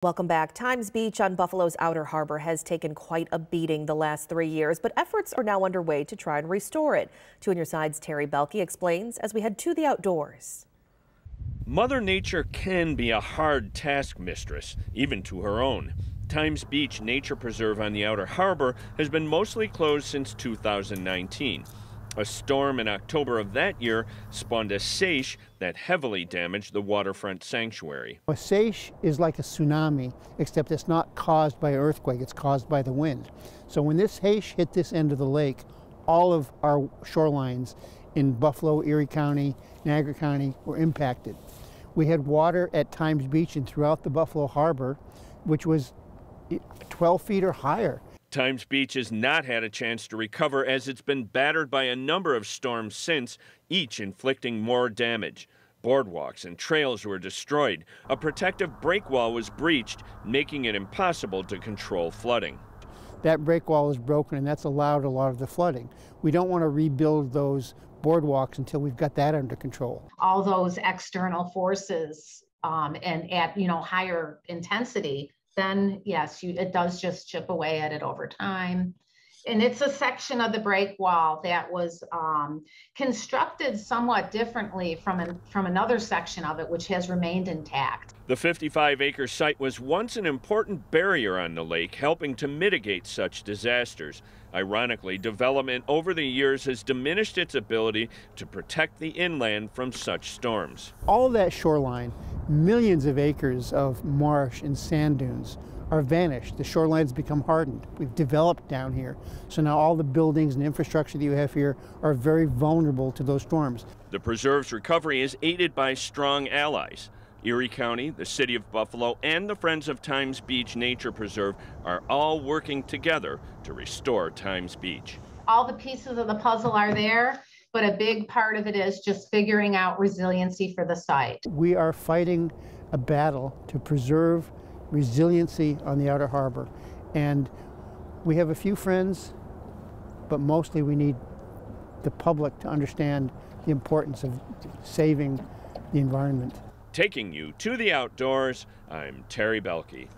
Welcome back. Times Beach on Buffalo's Outer Harbor has taken quite a beating the last 3 years, but efforts are now underway to try and restore it. 2 on your side's Terry Belke explains as we head to the outdoors. Mother Nature can be a hard taskmistress, even to her own. Times Beach Nature Preserve on the Outer Harbor has been mostly closed since 2019. A storm in October of that year spawned a seiche that heavily damaged the waterfront sanctuary. A seiche is like a tsunami, except it's not caused by an earthquake, it's caused by the wind. So when this seiche hit this end of the lake, all of our shorelines in Buffalo, Erie County, Niagara County were impacted. We had water at Times Beach and throughout the Buffalo Harbor, which was 12 feet or higher. Times Beach has not had a chance to recover as it's been battered by a number of storms since, each inflicting more damage. Boardwalks and trails were destroyed. A protective break wall was breached, making it impossible to control flooding. That break wall is broken, and that's allowed a lot of the flooding. We don't want to rebuild those boardwalks until we've got that under control. All those external forces and at higher intensity, then yes, it does just chip away at it over time. And it's a section of the break wall that was constructed somewhat differently from another section of it, which has remained intact. The 55-acre site was once an important barrier on the lake, helping to mitigate such disasters. Ironically, development over the years has diminished its ability to protect the inland from such storms. All of that shoreline, millions of acres of marsh and sand dunes are vanished. The shorelines become hardened. We've developed down here. So now all the buildings and infrastructure that you have here are very vulnerable to those storms. The preserve's recovery is aided by strong allies. Erie County, the City of Buffalo, and the Friends of Times Beach Nature Preserve are all working together to restore Times Beach. All the pieces of the puzzle are there, but a big part of it is just figuring out resiliency for the site. We are fighting a battle to preserve resiliency on the Outer Harbor. And we have a few friends, but mostly we need the public to understand the importance of saving the environment. Taking you to the outdoors, I'm Terry Belke.